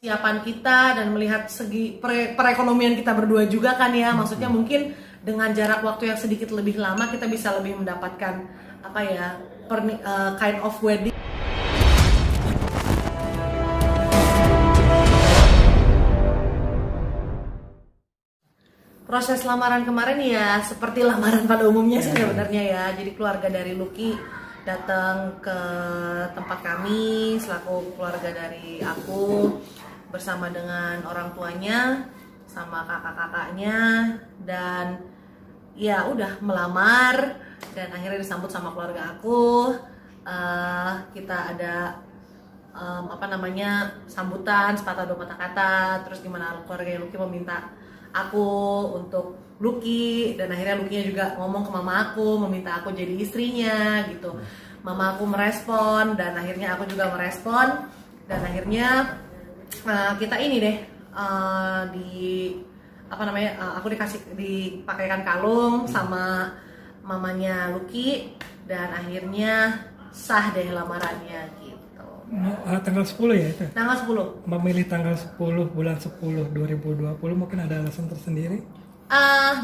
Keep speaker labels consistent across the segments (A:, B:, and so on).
A: Persiapan kita dan melihat segi perekonomian kita berdua juga kan ya, maksudnya mungkin dengan jarak waktu yang sedikit lebih lama kita bisa lebih mendapatkan apa ya, kind of wedding. Proses lamaran kemarin ya seperti lamaran pada umumnya sih sebenarnya ya. Jadi keluarga dari Lucky datang ke tempat kami selaku keluarga dari aku bersama dengan orang tuanya sama kakak-kakaknya, dan ya udah melamar dan akhirnya disambut sama keluarga aku. Kita ada sambutan sepatah dua patah kata, terus gimana keluarga Lucky meminta aku untuk Lucky, dan akhirnya Lucky-nya juga ngomong ke mama aku meminta aku jadi istrinya gitu. Mama aku merespon dan akhirnya aku juga merespon, dan akhirnya kita ini deh aku dipakaikan kalung sama mamanya Lucky, dan akhirnya sah deh lamarannya gitu.
B: Tanggal 10 ya itu?
A: Tanggal 10.
B: Memilih tanggal 10 bulan 10 2020 mungkin ada alasan tersendiri?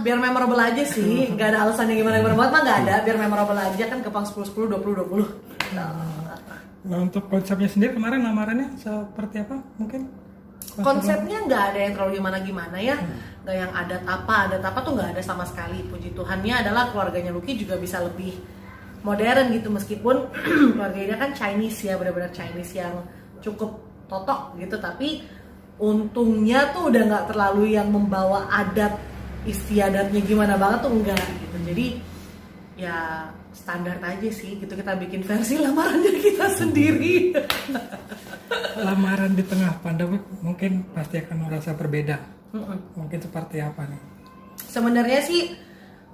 A: Biar memorable aja sih, nggak ada alasan yang gimana banget mah, nggak ada. Biar memorable aja kan, kepang 10-10, 20-20.
B: Nah, untuk konsepnya sendiri kemarin lamarannya seperti apa mungkin?
A: Konsepnya nggak ada yang terlalu gimana ya, nggak yang adat apa tuh nggak ada sama sekali. Puji Tuhannya adalah keluarganya Lucky juga bisa lebih modern gitu, meskipun keluarganya kan Chinese ya, benar-benar Chinese yang cukup totok gitu, tapi untungnya tuh udah nggak terlalu yang membawa adat istiadatnya gimana banget tuh, enggak gitu. Jadi ya standar aja sih gitu, kita bikin versi lamarannya kita sendiri.
B: Lamaran di tengah pandemi mungkin pasti akan merasa berbeda. Mungkin seperti apa nih?
A: Sebenarnya sih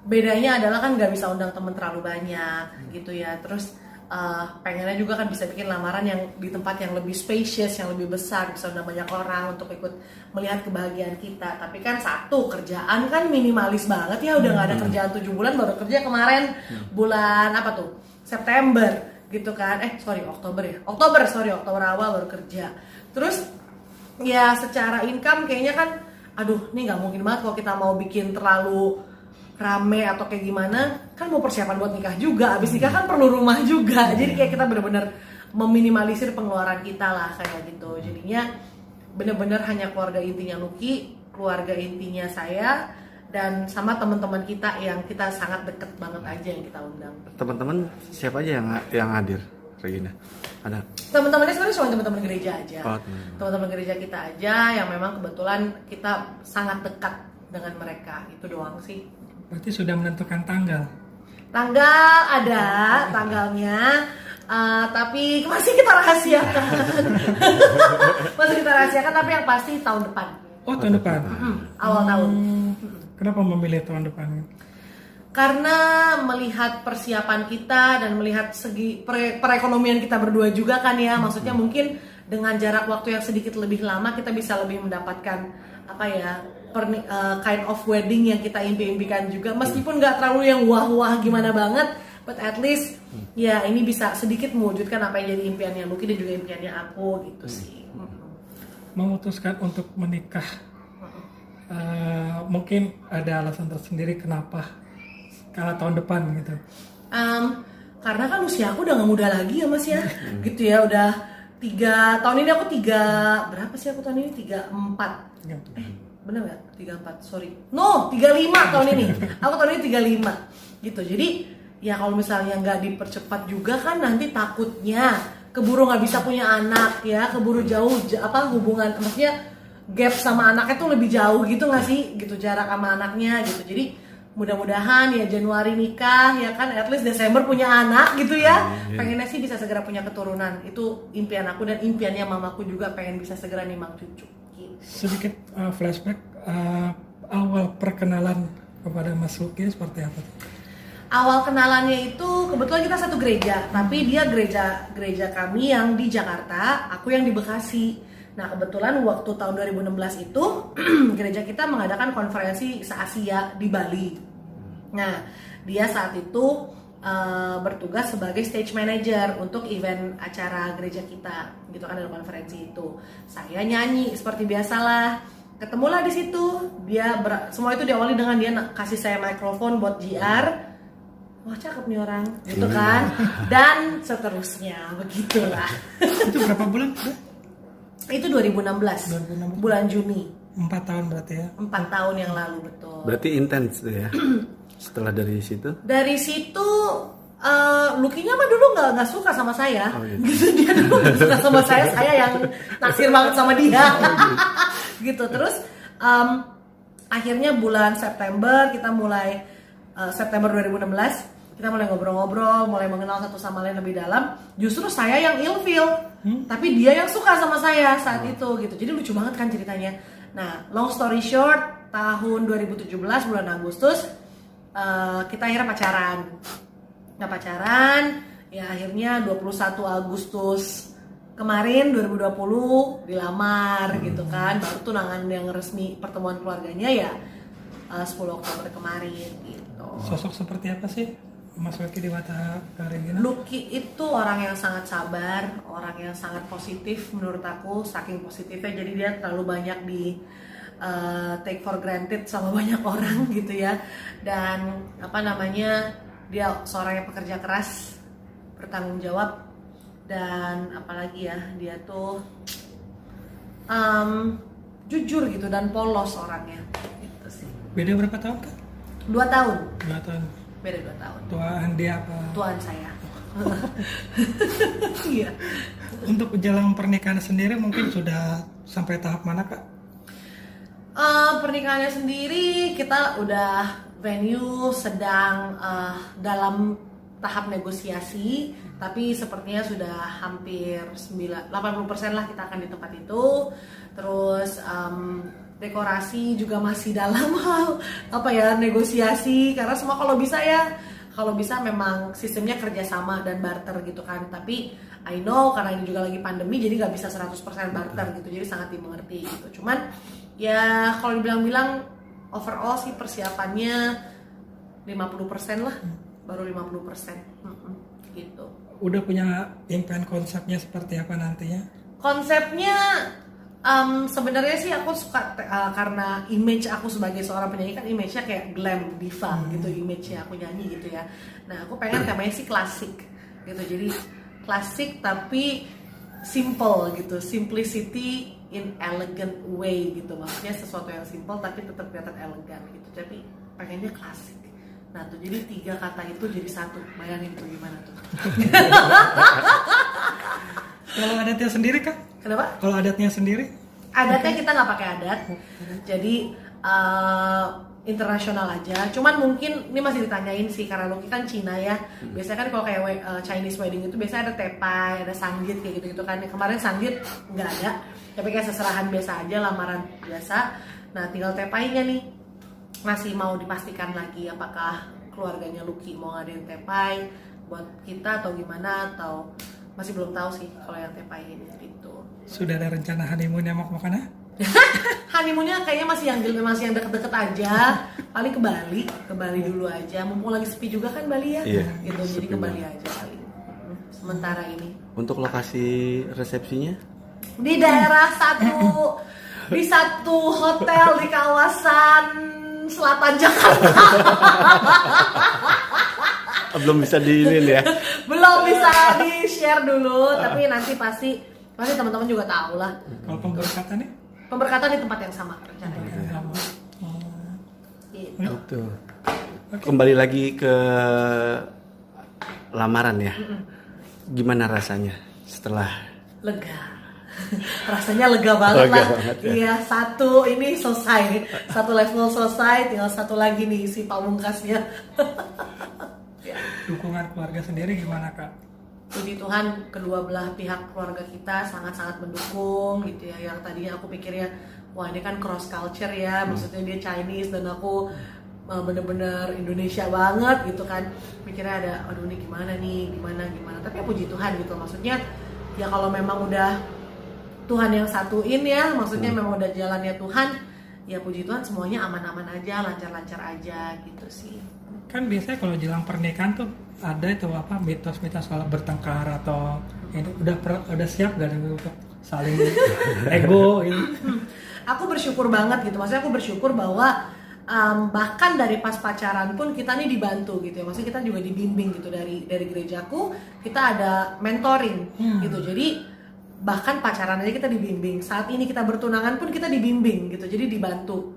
A: bedanya adalah kan nggak bisa undang temen terlalu banyak gitu ya. Terus pengennya juga kan bisa bikin lamaran yang di tempat yang lebih spacious, yang lebih besar, bisa undang banyak orang untuk ikut melihat kebahagiaan kita. Tapi kan satu, kerjaan kan minimalis banget ya, udah nggak ada kerjaan 7 bulan, baru kerja kemarin bulan apa tuh, September gitu kan, Oktober awal baru kerja. Terus ya secara income kayaknya kan aduh ini nggak mungkin banget kalau kita mau bikin terlalu rame atau kayak gimana, kan mau persiapan buat nikah juga, abis nikah kan perlu rumah juga, jadi kayak kita benar-benar meminimalisir pengeluaran kita lah kayak gitu. Jadinya benar-benar hanya keluarga intinya Lucky, keluarga intinya saya, dan sama teman-teman kita yang kita sangat deket banget aja yang kita undang.
C: Teman-teman siapa aja yang hadir, Regina? Ada?
A: Teman-temannya sebenarnya cuma teman-teman gereja aja,
C: teman-teman
A: gereja kita aja yang memang kebetulan kita sangat dekat dengan mereka, itu doang sih.
B: Berarti sudah menentukan tanggal?
A: Tanggal ada, tanggalnya, tapi masih kita rahasiakan. Tapi yang pasti tahun depan.
B: Oh, tahun depan?
A: Awal tahun.
B: Kenapa memilih tahun depan?
A: Karena melihat persiapan kita dan melihat segi perekonomian kita berdua juga kan ya, maksudnya mungkin dengan jarak waktu yang sedikit lebih lama kita bisa lebih mendapatkan apa ya, kind of wedding yang kita impikan juga, meskipun nggak terlalu yang wah gimana banget, but at least ya ini bisa sedikit mewujudkan apa yang jadi impiannya Lucky dan juga impiannya aku gitu sih.
B: Memutuskan untuk menikah, mungkin ada alasan tersendiri kenapa kalau tahun depan gitu?
A: Karena kan usia aku udah nggak muda lagi ya Mas ya, gitu ya, udah 3 tahun ini aku 3 berapa sih aku tahun ini 34. Bener gak? 34, sorry. No, 35 tahun ini. Aku tahun ini 35 gitu. Jadi ya kalau misalnya nggak dipercepat juga kan nanti takutnya keburu nggak bisa punya anak ya, keburu jauh hubungan, maksudnya gap sama anaknya tuh lebih jauh gitu nggak sih, gitu jarak sama anaknya gitu. Jadi mudah-mudahan ya Januari nikah ya kan, at least Desember punya anak gitu ya. Pengennya sih bisa segera punya keturunan, itu impian aku dan impiannya mamaku juga, pengen bisa segera nimang cucu.
B: Sedikit flashback, awal perkenalan kepada Mas Lucky seperti apa?
A: Awal kenalannya itu kebetulan kita satu gereja, tapi dia gereja kami yang di Jakarta, aku yang di Bekasi. Nah kebetulan waktu tahun 2016 itu gereja kita mengadakan konferensi se-Asia di Bali. Nah dia saat itu bertugas sebagai stage manager untuk event acara gereja kita, gitu kan, ada konferensi itu. Saya nyanyi seperti biasalah, ketemulah di situ. Semua itu diawali dengan dia kasih saya mikrofon buat GR. Wah, cakep nih orang, gitu kan. Dan seterusnya, begitulah.
B: Itu berapa bulan?
A: Itu 2016, bulan Juni.
B: 4 tahun berarti ya?
A: 4 tahun yang lalu, betul.
C: Berarti intens tuh ya. Setelah dari situ?
A: Dari situ, Lukinya mah dulu nggak suka sama saya.
C: Oh, iya.
A: Gitu, dia dulu nggak suka sama saya yang naksir banget sama dia. Gitu, terus akhirnya bulan September kita mulai, September 2016 kita mulai ngobrol-ngobrol, mulai mengenal satu sama lain lebih dalam. Justru saya yang ilfeel, tapi dia yang suka sama saya saat itu gitu. Jadi lucu banget kan ceritanya. Nah, long story short, tahun 2017 bulan Agustus kita akhirnya pacaran. Nah, pacaran ya akhirnya 21 Agustus kemarin 2020 dilamar gitu kan. Baru tunangan yang resmi pertemuan keluarganya ya 10 Oktober kemarin gitu.
B: Sosok seperti apa sih Mas Lucky di mata Kak Regina?
A: Lucky itu orang yang sangat sabar, orang yang sangat positif menurut aku, saking positifnya jadi dia terlalu banyak di take for granted sama banyak orang gitu ya. Dan dia seorang yang pekerja keras, bertanggung jawab, dan apalagi ya dia tuh jujur gitu dan polos orangnya gitu sih.
B: Beda berapa tahun Kak?
A: 2 tahun.
B: 2 tahun.
A: Beda 2 tahun.
B: Tuaan dia apa?
A: Tuan saya. Iya.
B: Untuk jelang pernikahan sendiri mungkin sudah sampai tahap mana Kak?
A: Pernikahannya sendiri kita udah venue sedang dalam tahap negosiasi, tapi sepertinya sudah hampir 80% lah kita akan di tempat itu. Terus dekorasi juga masih dalam hal negosiasi, karena semua kalau bisa memang sistemnya kerjasama dan barter gitu kan. Tapi I know karena ini juga lagi pandemi jadi nggak bisa 100% barter gitu, jadi sangat dimengerti gitu. Cuman ya kalau dibilang overall sih persiapannya 50% lah, baru 50% gitu.
B: Udah punya impian konsepnya seperti apa nantinya?
A: Konsepnya sebenarnya sih aku suka karena image aku sebagai seorang penyanyi kan image-nya kayak glam diva gitu, image-nya aku nyanyi gitu ya. Nah, aku pengen temanya sih klasik gitu. Jadi klasik tapi simple gitu, simplicity in elegant way gitu. Maksudnya sesuatu yang simple tapi tetap kelihatan elegan gitu. Tapi pengennya klasik. Nah, tuh jadi 3 kata itu jadi satu. Bayangin tuh gimana tuh.
B: Kalau adatnya sendiri Kak?
A: Kenapa?
B: Kalau adatnya sendiri?
A: Adatnya kita nggak pakai adat, jadi internasional aja. Cuman mungkin ini masih ditanyain sih karena Lucky kan Cina ya. Biasanya kan kalau kayak Chinese wedding itu biasanya ada tepai, ada sanggit kayak gitu-gitu kan. Kemarin sanggit nggak ada, tapi kayak seserahan biasa aja, lamaran biasa. Nah, tinggal tepainya nih masih mau dipastikan lagi apakah keluarganya Lucky mau ngadain tepai buat kita atau gimana, atau masih belum tahu sih kalau yang tepai ini gitu.
B: Sudah ada rencana honeymoon-nya mau kemana?
A: Honeymoonnya kayaknya masih yang deket-deket aja, paling ke Bali dulu aja, mumpung lagi sepi juga kan Bali ya, gitu, jadi ke Bali aja paling sementara ini.
C: Untuk lokasi resepsinya?
A: Di daerah di satu hotel di kawasan selatan Jakarta.
C: Belum bisa diinin ya?
A: Belum bisa di share dulu, tapi nanti pasti teman-teman juga tahu lah.
B: Kalau pemberkatan nih?
A: Pemberkatan di tempat yang sama rencananya. Gitu.
C: Gitu. Kembali lagi ke lamaran ya. Gimana rasanya setelah?
A: Lega. Rasanya lega banget lah. Iya, satu ini selesai. Satu level selesai, tinggal satu lagi nih si pamungkasnya.
B: Dukungan keluarga sendiri gimana Kak?
A: Puji Tuhan kedua belah pihak keluarga kita sangat-sangat mendukung gitu ya. Yang tadinya aku pikirnya wah ini kan cross culture ya, maksudnya dia Chinese dan aku bener-bener Indonesia banget gitu kan. Pikirnya ada aduh ini gimana. Tapi ya puji Tuhan gitu, maksudnya ya kalau memang udah Tuhan yang satuin ya, maksudnya memang udah jalannya Tuhan, ya puji Tuhan semuanya aman-aman aja, lancar-lancar aja gitu sih.
B: kan biasanya kalau jelang pernikahan tuh ada itu apa mitos-mitos soal bertengkar atau ini udah siap gak untuk saling ego gitu.
A: Aku bersyukur banget gitu, maksudnya aku bersyukur bahwa bahkan dari pas pacaran pun kita nih dibantu gitu ya, maksudnya kita juga dibimbing gitu dari gerejaku, kita ada mentoring gitu, jadi bahkan pacaran aja kita dibimbing, saat ini kita bertunangan pun kita dibimbing gitu, jadi dibantu,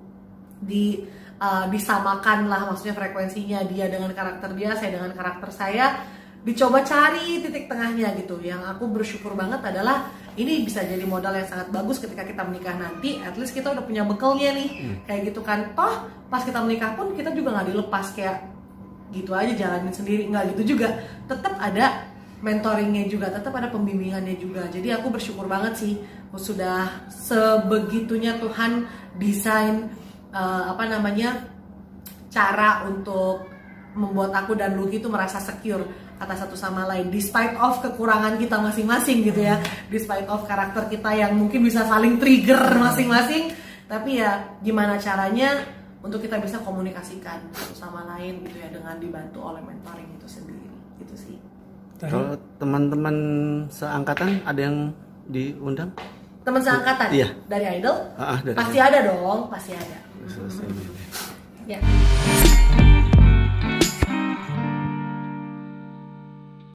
A: disamakan lah maksudnya frekuensinya, dia dengan karakter dia, saya dengan karakter saya, dicoba cari titik tengahnya gitu. Yang aku bersyukur banget adalah ini bisa jadi modal yang sangat bagus ketika kita menikah nanti, at least kita udah punya bekalnya nih, kayak gitu kan. Toh pas kita menikah pun kita juga nggak dilepas kayak gitu aja jalanin sendiri, nggak gitu juga, tetap ada mentoringnya juga, tetap ada pembimbingannya juga. Jadi aku bersyukur banget sih, sudah sebegitunya Tuhan desain cara untuk membuat aku dan Lucky itu merasa secure atas satu sama lain, despite of kekurangan kita masing-masing gitu ya, despite of karakter kita yang mungkin bisa saling trigger masing-masing, tapi ya gimana caranya untuk kita bisa komunikasikan satu sama lain gitu ya, dengan dibantu oleh mentoring itu sendiri gitu sih.
C: Kalau teman-teman seangkatan ada yang diundang?
A: Teman seangkatan?
C: Iya.
A: Dari Idol?
C: Dari
A: pasti ada dong, pasti ada.
C: Selesai.
A: Ya.